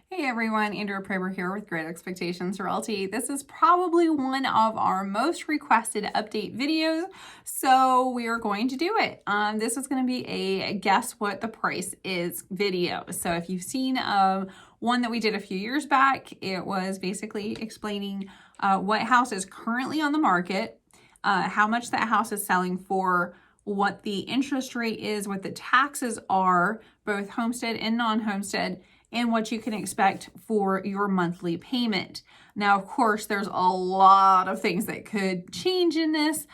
Hey everyone, Andrea Praber here with Great Expectations Realty. This is probably one of our most requested update videos, so we are going to do it. This is going to be a guess what the price is video. So if you've seen one that we did a few years back, it was basically explaining what house is currently on the market, how much that house is selling for, what the interest rate is, what the taxes are, both homestead and non-homestead, and what you can expect for your monthly payment. Now, of course, there's a lot of things that could change in this.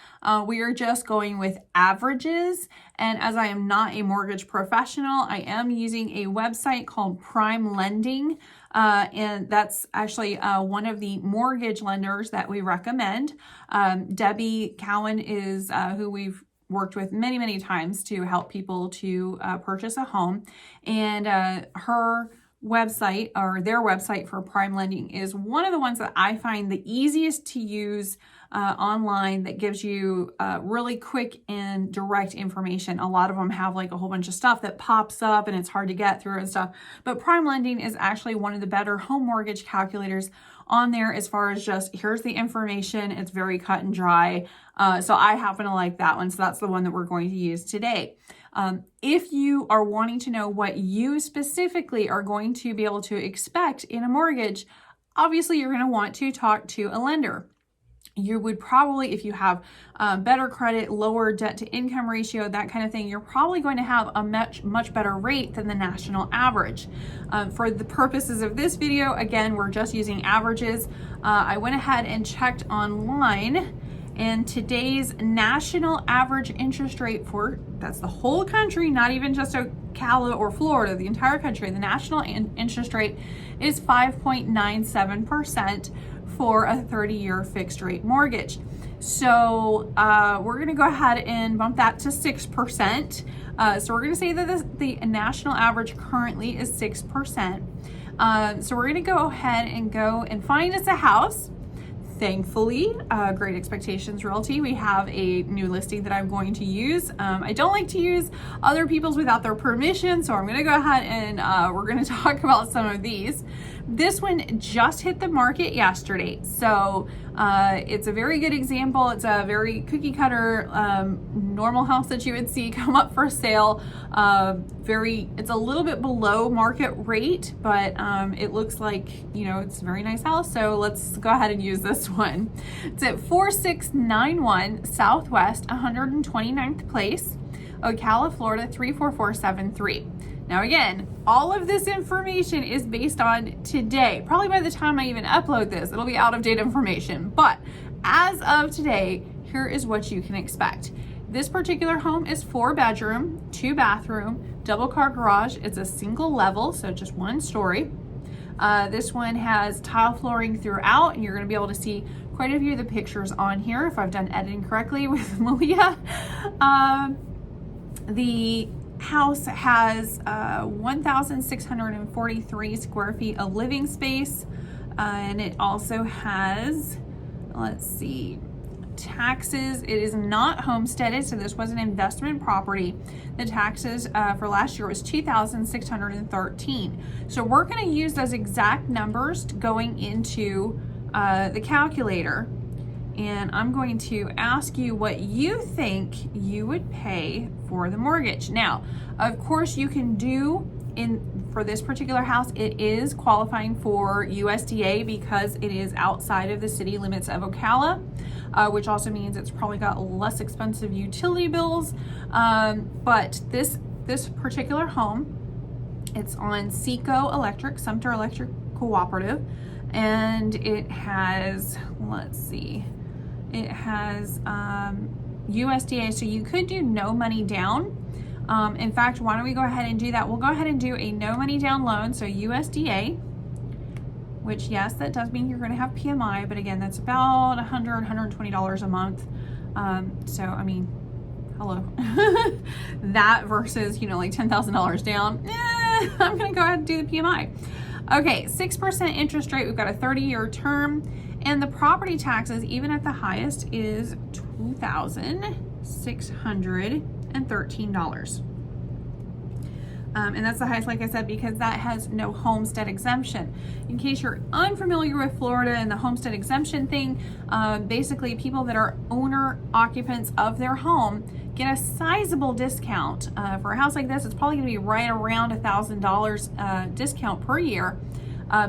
We are just going with averages. And as I am not a mortgage professional, I am using a website called Prime Lending. And that's actually one of the mortgage lenders that we recommend. Debbie Cowan is who we've worked with many times to help people to purchase a home. And her website, or their website for Prime Lending, is one of the ones that I find the easiest to use online, that gives you really quick and direct information. A lot of them have like a whole bunch of stuff that pops up and it's hard to get through and stuff. But Prime Lending is actually one of the better home mortgage calculators on there, as far as just here's the information. It's very cut and dry. So I happen to like that one. So that's the one that we're going to use today. If you are wanting to know what you specifically are going to be able to expect in a mortgage, obviously you're going to want to talk to a lender. You would probably, if you have better credit, lower debt to income ratio, that kind of thing, you're probably going to have a much better rate than the national average. For the purposes of this video, again, we're just using averages. I went ahead and checked online, and today's national average interest rate for, that's the whole country, not even just Ocala or Florida, the entire country, the national interest rate is 5.97% for a 30-year fixed rate mortgage. So we're going to go ahead and bump that to 6%. So we're going to say that the national average currently is 6%. So we're going to go ahead and go and find us a house. Thankfully, Great Expectations Realty, we have a new listing that I'm going to use. I don't like to use other people's without their permission, so I'm going to go ahead and we're going to talk about some of these. This one just hit the market yesterday, so it's a very good example. It's a very cookie cutter, normal house that you would see come up for sale. It's a little bit below market rate, but it looks like, you know, it's a very nice house. So let's go ahead and use this one. It's at 4691 Southwest 129th Place, Ocala, Florida 34473. Now again, all of this information is based on today. Probably by the time I even upload this, it'll be out of date information. But as of today, here is what you can expect. This particular home is 4-bedroom, 2-bathroom, double-car garage. It's a single level, so just one story. This one has tile flooring throughout, and you're going to be able to see quite a few of the pictures on here if I've done editing correctly with Malia. The house has 1,643 square feet of living space, and it also has, let's see, taxes. It is not homesteaded, so this was an investment property. The taxes for last year was $2,613. So we're going to use those exact numbers going into the calculator, and I'm going to ask you what you think you would pay for the mortgage. Now, of course, you can do for this particular house, it is qualifying for USDA because it is outside of the city limits of Ocala, which also means it's probably got less expensive utility bills. But this particular home, it's on Sumter Electric Cooperative, and it has, let's see, it has USDA, so you could do no money down. In fact, why don't we go ahead and do that? We'll go ahead and do a no money down loan, so USDA, which, yes, that does mean you're going to have PMI, but again, that's about $120 a month. So, I mean, hello. That versus, you know, like $10,000 down. I'm going to go ahead and do the PMI. Okay, 6% interest rate. We've got a 30-year term, and the property taxes, even at the highest, is $2,613. And that's the highest, like I said, because that has no homestead exemption. In case you're unfamiliar with Florida and the homestead exemption thing, basically people that are owner occupants of their home get a sizable discount. For a house like this, it's probably gonna be right around $1,000 discount per year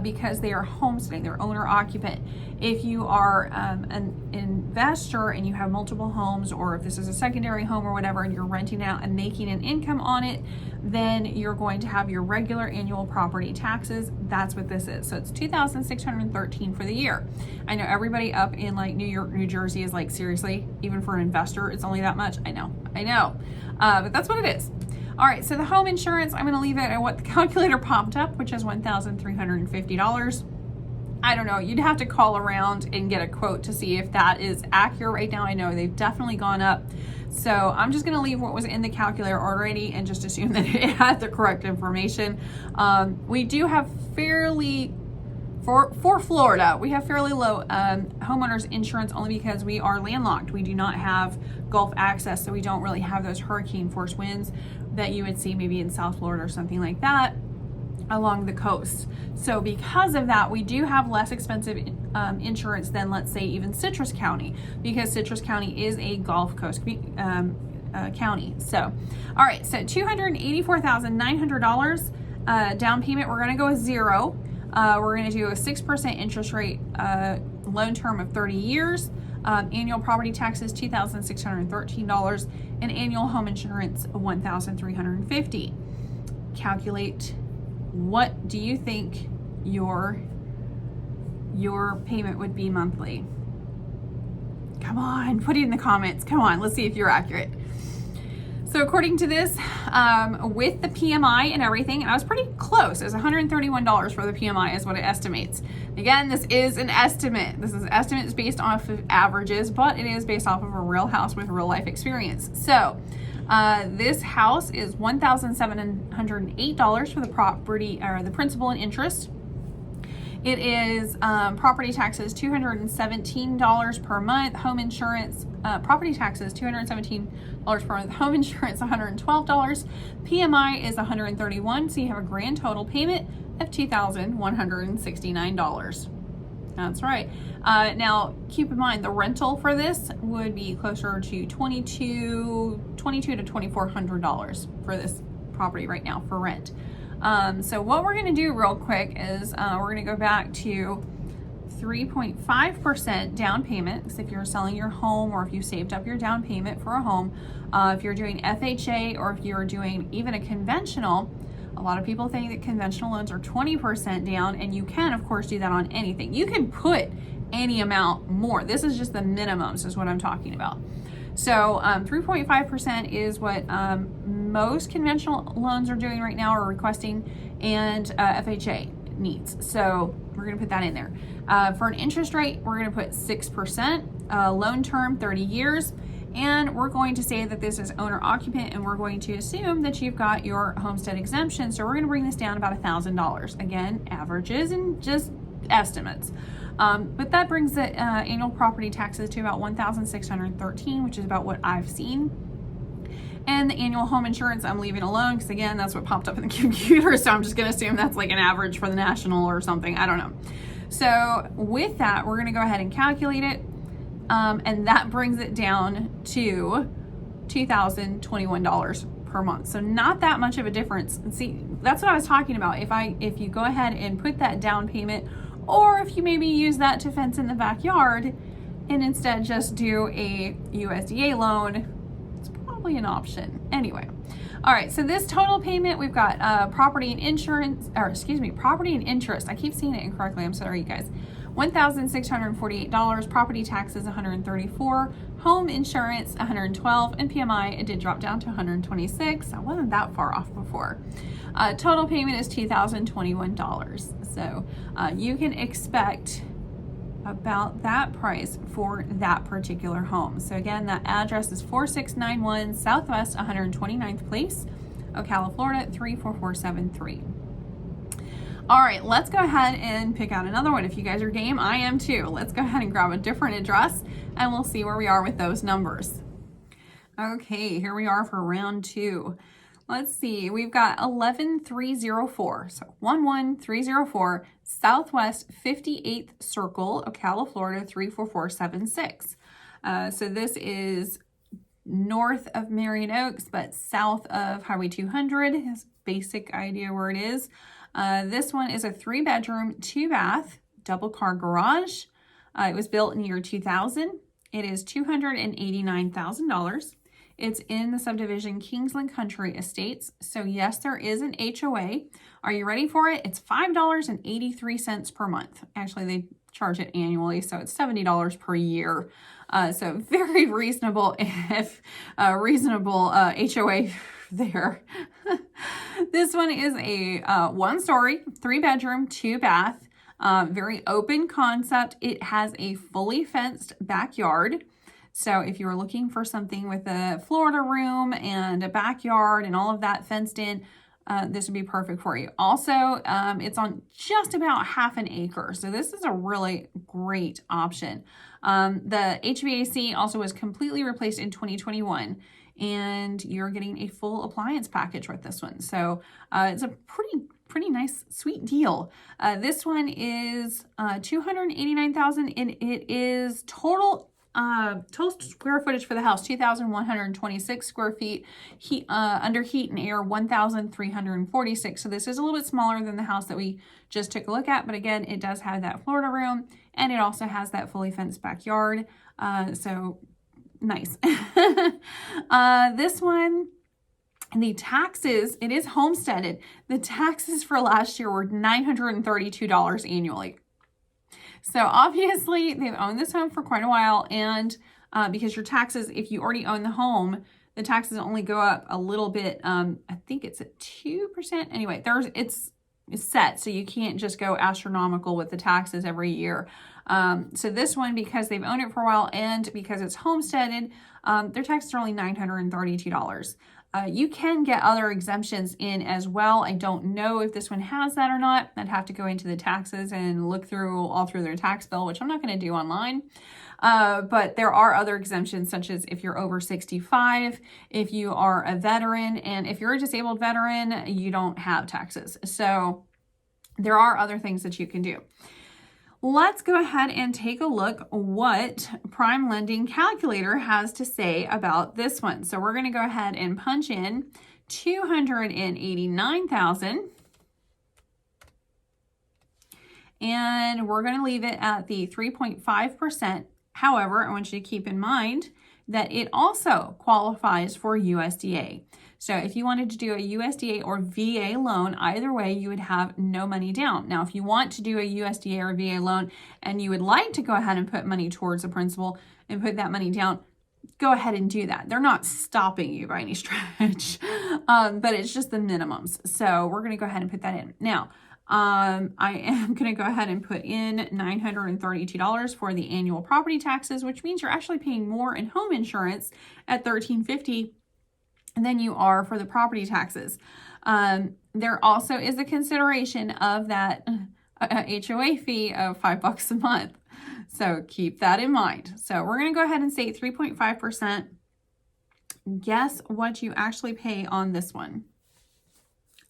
because they are homesteading, they're owner occupant. If you are an investor and you have multiple homes, or if this is a secondary home or whatever, and you're renting out and making an income on it, then you're going to have your regular annual property taxes. That's what this is. So it's $2,613 for the year. I know everybody up in like New York, New Jersey is like, seriously, even for an investor, it's only that much. I know. But that's what it is. All right, so the home insurance, I'm going to leave it at what the calculator popped up, which is $1,350. I don't know, you'd have to call around and get a quote to see if that is accurate right now. I know they've definitely gone up. So I'm just going to leave what was in the calculator already and just assume that it had the correct information. We do have fairly, for Florida, we have fairly low homeowners insurance only because we are landlocked. We do not have Gulf access, so we don't really have those hurricane force winds that you would see maybe in South Florida or something like that along the coast. So because of that, we do have less expensive insurance than, let's say, even Citrus County, because Citrus County is a Gulf Coast county. So, all right, so $284,900 down payment. We're gonna go with 0. We're gonna do a 6% interest rate loan term of 30 years. Annual property taxes, $2,613, and annual home insurance, $1,350. Calculate, what do you think your payment would be monthly? Come on, put it in the comments. Come on, let's see if you're accurate. So according to this, with the PMI and everything, and I was pretty close. It was $131 for the PMI is what it estimates. Again, this is an estimate. This is estimates based off of averages, but it is based off of a real house with real life experience. So this house is $1,708 for the property, or the principal and interest. It is property taxes, $217 per month. Home insurance, property taxes, $217 per month. Home insurance, $112. PMI is $131, so you have a grand total payment of $2,169. That's right. Now, keep in mind, the rental for this would be closer to $2,200 to $2,400 for this property right now for rent. So what we're going to do real quick is we're going to go back to 3.5% down payment. So if you're selling your home, or if you saved up your down payment for a home, if you're doing FHA, or if you're doing even a conventional, a lot of people think that conventional loans are 20% down, and you can, of course, do that on anything. You can put any amount more. This is just the minimums is what I'm talking about. So 3.5% is what most conventional loans are doing right now, or requesting, and FHA needs. So we're going to put that in there. For an interest rate, we're going to put 6%, loan term 30 years, and we're going to say that this is owner occupant, and we're going to assume that you've got your homestead exemption. So we're going to bring this down about $1,000. Again, averages and just estimates. But that brings the annual property taxes to about $1,613, which is about what I've seen. And the annual home insurance, I'm leaving alone because, again, that's what popped up in the computer. So I'm just going to assume that's like an average for the national or something. I don't know. So with that, we're going to go ahead and calculate it. And that brings it down to $2,021 per month. So not that much of a difference. And see, that's what I was talking about. If you go ahead and put that down payment, or if you maybe use that to fence in the backyard and instead just do a USDA loan, it's probably an option. Anyway, all right, so this total payment, we've got property and insurance, or excuse me, property and interest. I keep saying it incorrectly. I'm sorry, you guys. $1,648, property taxes $134, home insurance $112, and PMI, it did drop down to $126. I wasn't that far off before. Total payment is $2,021. So you can expect about that price for that particular home. So again, that address is 4691 Southwest 129th Place, Ocala, Florida 34473. All right, let's go ahead and pick out another one. If you guys are game, I am too. Let's go ahead and grab a different address and we'll see where we are with those numbers. Okay, here we are for round 2. Let's see, we've got 11304, so 11304 Southwest 58th Circle, Ocala, Florida 34476. So this is north of Marion Oaks, but south of Highway 200. Has basic idea where it is. This one is a 3-bedroom, 2-bath, double car garage. It was built in the year 2000. It is $289,000. It's in the subdivision Kingsland Country Estates. So yes, there is an HOA. Are you ready for it? It's $5.83 per month. Actually, they charge it annually, so it's $70 per year. So very reasonable, if reasonable HOA there. This one is a 1-story, 3-bedroom, 2-bath, very open concept. It has a fully fenced backyard. So if you were looking for something with a Florida room and a backyard and all of that fenced in, this would be perfect for you. Also, it's on just about half an acre. So this is a really great option. The HVAC also was completely replaced in 2021, and you're getting a full appliance package with this one. So it's a pretty nice, sweet deal. This one is $289,000, and it is total square footage for the house, 2,126 square feet. Under heat and air, 1,346. So this is a little bit smaller than the house that we just took a look at. But again, it does have that Florida room, and it also has that fully fenced backyard. So nice. This one, the taxes, it is homesteaded. The taxes for last year were $932 annually. So obviously they've owned this home for quite a while, and because your taxes, if you already own the home, the taxes only go up a little bit. I think it's at 2%. Anyway, it's set, so you can't just go astronomical with the taxes every year. So this one, because they've owned it for a while and because it's homesteaded, their taxes are only $932. You can get other exemptions in as well. I don't know if this one has that or not. I'd have to go into the taxes and look all through their tax bill, which I'm not going to do online. But there are other exemptions, such as if you're over 65, if you are a veteran, and if you're a disabled veteran, you don't have taxes. So there are other things that you can do. Let's go ahead and take a look what Prime Lending Calculator has to say about this one. So we're going to go ahead and punch in $289,000, and we're going to leave it at the 3.5%. However, I want you to keep in mind that it also qualifies for USDA. So if you wanted to do a USDA or VA loan, either way, you would have no money down. Now, if you want to do a USDA or VA loan and you would like to go ahead and put money towards the principal and put that money down, go ahead and do that. They're not stopping you by any stretch, but it's just the minimums. So we're going to go ahead and put that in. Now, I am going to go ahead and put in $932 for the annual property taxes, which means you're actually paying more in home insurance at $1,350 than you are for the property taxes. There also is a consideration of that HOA fee of $5 a month. So keep that in mind. So we're going to go ahead and say 3.5%. Guess what you actually pay on this one.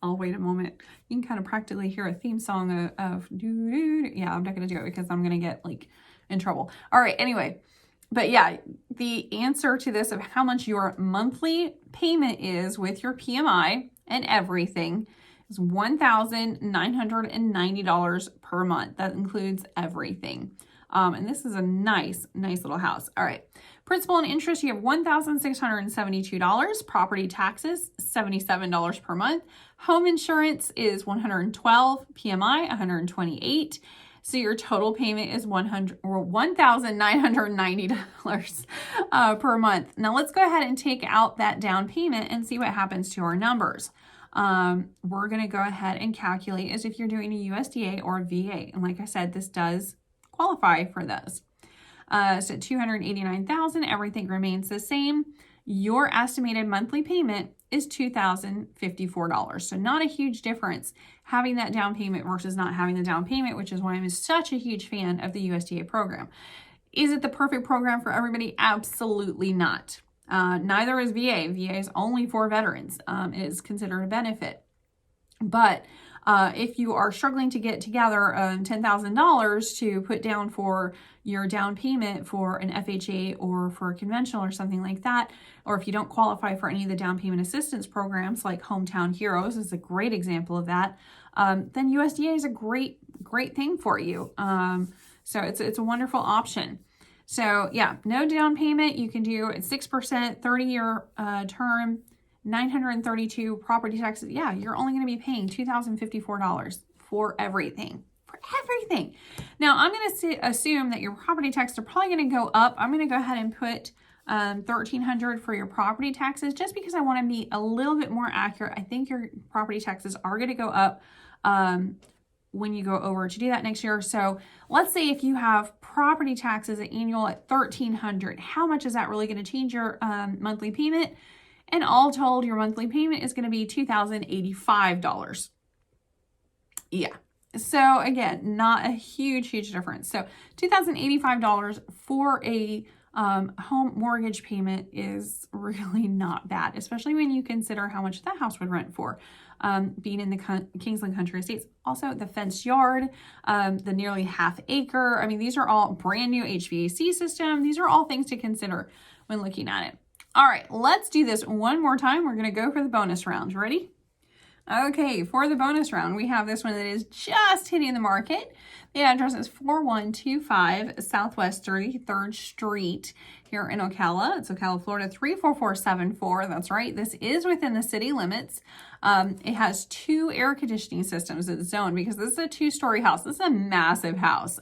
I'll wait a moment. You can kind of practically hear a theme song of doo-doo-doo. Yeah, I'm not going to do it because I'm going to get in trouble. All right, anyway. But yeah, the answer to this of how much your monthly payment is with your PMI and everything is $1,990 per month. That includes everything. And this is a nice little house. All right. Principal and interest, you have $1,672. Property taxes, $77 per month. Home insurance is $112. PMI, $128. So your total payment is $1,990 per month. Now let's go ahead and take out that down payment and see what happens to our numbers. We're going to go ahead and calculate as if you're doing a USDA or a VA. And like I said, this does qualify for those. So $289,000, everything remains the same. Your estimated monthly payment is $2,054. So not a huge difference having that down payment versus not having the down payment, which is why I'm such a huge fan of the USDA program. Is it the perfect program for everybody? Absolutely not. Neither is VA. VA is only for veterans. It is considered a benefit. But if you are struggling to get together $10,000 to put down for your down payment for an FHA or for a conventional or something like that, or if you don't qualify for any of the down payment assistance programs like Hometown Heroes is a great example of that, then USDA is a great thing for you. So it's a wonderful option. So yeah, no down payment. You can do 6%, 30-year term, 932 property taxes. Yeah, you're only going to be paying $2,054 for everything. For everything. Now, I'm going to assume that your property taxes are probably going to go up. I'm going to go ahead and put $1,300 for your property taxes just because I want to be a little bit more accurate. I think your property taxes are going to go up when you go over to do that next year. So let's say if you have property taxes annual at $1,300, how much is that really going to change your monthly payment? And all told, your monthly payment is going to be $2,085. Yeah. So again, not a huge difference. So $2,085 for a home mortgage payment is really not bad, especially when you consider how much that house would rent for. Being in the Kingsland Country Estates, also the fenced yard, the nearly half acre. I mean, these are all brand new HVAC system. These are all things to consider when looking at it. All right, let's do this one more time. We're going to go for the bonus round. Ready? Okay, for the bonus round, we have this one that is just hitting the market. The address is 4125 Southwest 33rd Street here in Ocala. It's Ocala, Florida, 34474. That's right. This is within the city limits. It has 2 air conditioning systems. It's zoned because this is a 2-story house. This is a massive house.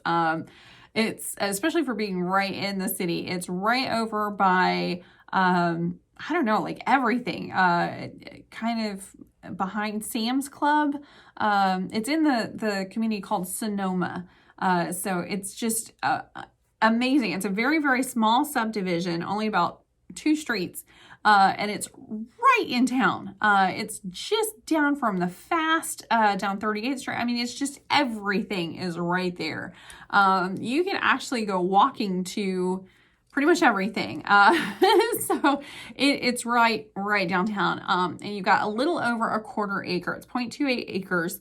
It's, especially for being right in the city, it's right over by, I don't know, like everything, kind of behind Sam's Club. It's in the community called Sonoma. So it's just amazing. It's a very small subdivision, only about 2 streets, and it's right in town. It's just down from the fast, down 38th Street. I mean, it's just everything is right there. You can actually go walking to pretty much everything. So it's right downtown. And you've got a little over a 1/4 acre. It's 0.28 acres.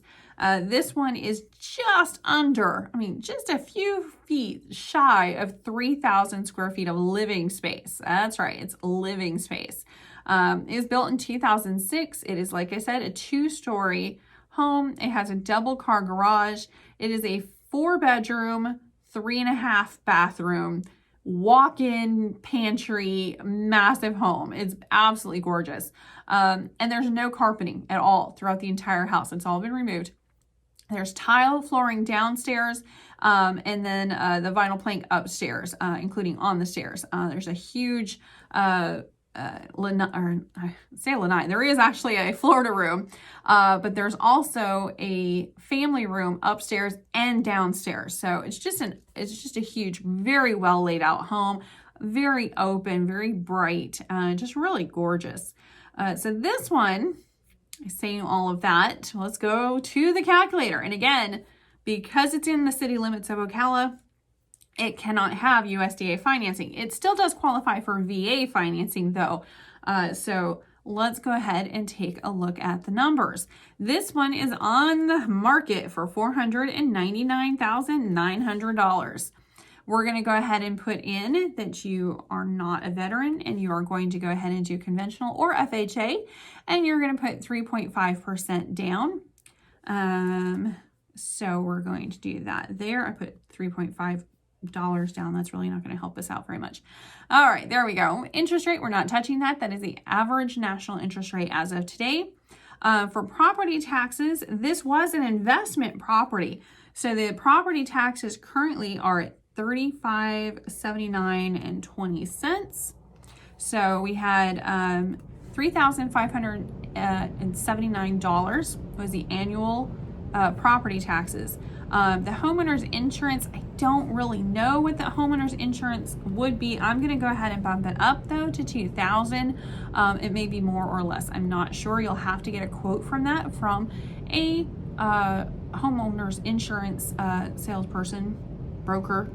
This one is just under, I mean, just a few feet shy of 3,000 square feet of living space. That's right. It's living space. It was built in 2006. It is, like I said, a 2-story home. It has a double car garage. It is a 4-bedroom, 3.5 bathroom, walk-in pantry, massive home. It's absolutely gorgeous. And there's no carpeting at all throughout the entire house. It's all been removed. There's tile flooring downstairs, and then the vinyl plank upstairs, including on the stairs. There's a huge lanai. There is actually a Florida room, but there's also a family room upstairs and downstairs. So it's just a huge, very well laid out home, very open, very bright, just really gorgeous. So this one, saying all of that, let's go to the calculator. And again, because it's in the city limits of Ocala, it cannot have USDA financing. It still does qualify for VA financing though. So let's go ahead and take a look at the numbers. This one is on the market for $499,900. We're going to go ahead and put in that you are not a veteran and you are going to go ahead and do conventional or FHA, and you're going to put 3.5% down. So we're going to do that there. I put $3.5 down. That's really not going to help us out very much. All right, there we go. Interest rate, we're not touching that. That is the average national interest rate as of today. For property taxes, this was an investment property. So the property taxes currently are at $35.79.20. So we had $3,579 was the annual property taxes. The homeowner's insurance, I don't really know what the homeowner's insurance would be. I'm going to go ahead and bump it up though to $2,000. It may be more or less. I'm not sure. You'll have to get a quote from that from a homeowner's insurance salesperson, broker,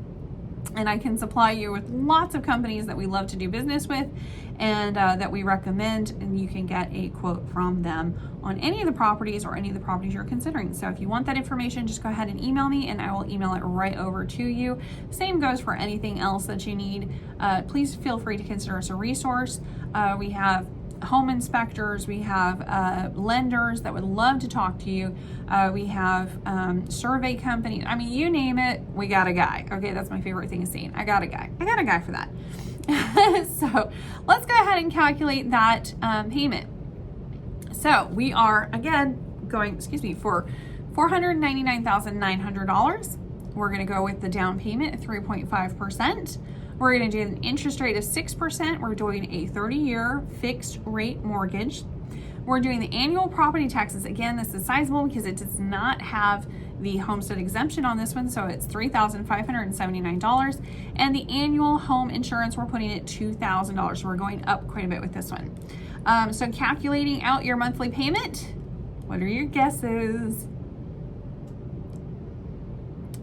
And I can supply you with lots of companies that we love to do business with and that we recommend, and you can get a quote from them on any of the properties or any of the properties you're considering. So if you want that information, just go ahead and email me and I will email it right over to you. Same goes for anything else that you need. Please feel free to consider us a resource. We have home inspectors, we have lenders that would love to talk to you. We have survey companies. I mean, you name it, we got a guy. Okay, that's my favorite thing is saying, I got a guy. I got a guy for that. So let's go ahead and calculate that payment. So we are, again, going, for $499,900. We're going to go with the down payment at 3.5%. We're going to do an interest rate of 6%. We're doing a 30-year fixed rate mortgage. We're doing the annual property taxes. Again, this is sizable because it does not have the homestead exemption on this one, so it's $3,579. And the annual home insurance, we're putting it $2,000. So we're going up quite a bit with this one. So calculating out your monthly payment, what are your guesses?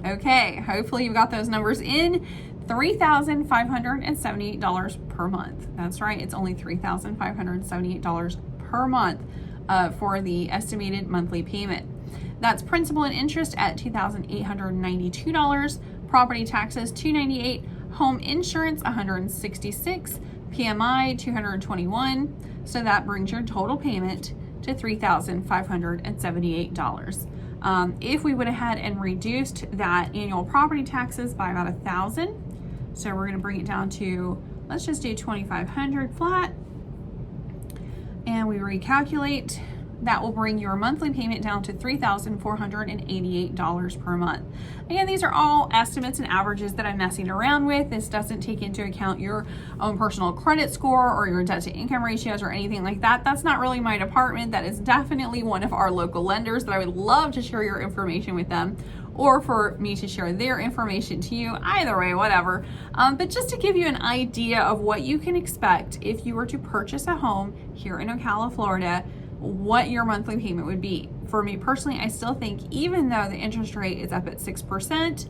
Okay, hopefully you've got those numbers in. $3,578 per month. That's right, it's only $3,578 per month for the estimated monthly payment. That's principal and interest at $2,892, property taxes $298, home insurance $166, PMI $221. So that brings your total payment to $3,578. If we went ahead and reduced that annual property taxes by about $1,000, so we're going to bring it down to, let's just do $2,500 flat, and we recalculate. That will bring your monthly payment down to $3,488 per month. Again, these are all estimates and averages that I'm messing around with. This doesn't take into account your own personal credit score or your debt to income ratios or anything like that. That's not really my department. That is definitely one of our local lenders, but I would love to share your information with them, or for me to share their information to you. Either way, whatever. But just to give you an idea of what you can expect if you were to purchase a home here in Ocala, Florida, what your monthly payment would be. For me personally, I still think, even though the interest rate is up at 6%,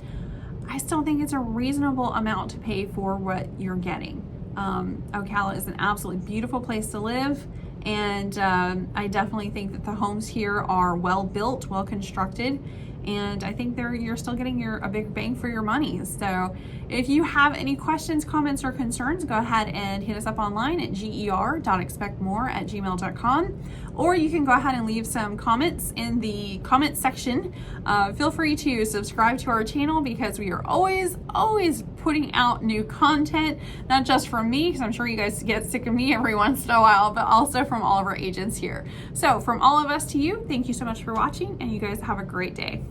I still think it's a reasonable amount to pay for what you're getting. Ocala is an absolutely beautiful place to live, and I definitely think that the homes here are well built, well constructed, and I think you're still getting a big bang for your money. So if you have any questions, comments, or concerns, go ahead and hit us up online at GER.ExpectMore@gmail.com, or you can go ahead and leave some comments in the comment section. Feel free to subscribe to our channel because we are always putting out new content, not just from me, because I'm sure you guys get sick of me every once in a while, but also from all of our agents here. So from all of us to you, thank you so much for watching, and you guys have a great day.